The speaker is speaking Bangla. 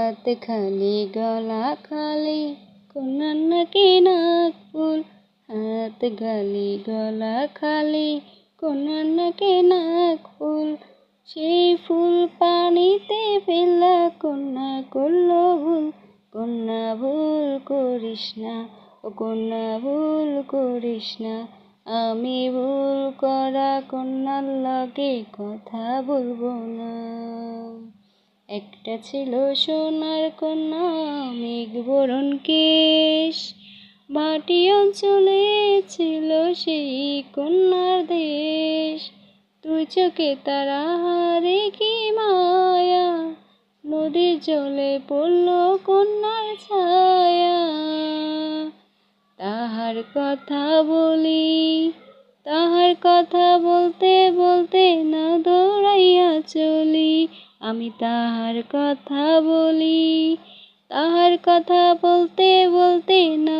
হাত খালি গলা খালি কন্যার নাকি নাক ফুল। হাত খালি গলা খালি কন্যার নাকি নাক ফুল। সেই ফুল পানিতে ফেলা কন্যা করল ভুল। কন্যা ভুল করিস না, ও কন্যা ভুল করিস না। আমি ভুল করা কন্যার লগে কথা বলবো না। একটা ছিল সোনার কন্যা মেঘ বরণ কেশ। ভাটি অঞ্চলে ছিল সেই কন্যার দেশ। তুই চোখে তারা হারে কি মায়া, নদীর জলে পড়ল কন্যার ছায়া। তাহার কথা বলি, তাহার কথা বলতে বলতে না দৌড়াইয়া চলি। আমি তাহার কথা বলি, তাহার কথা বলতে বলতে না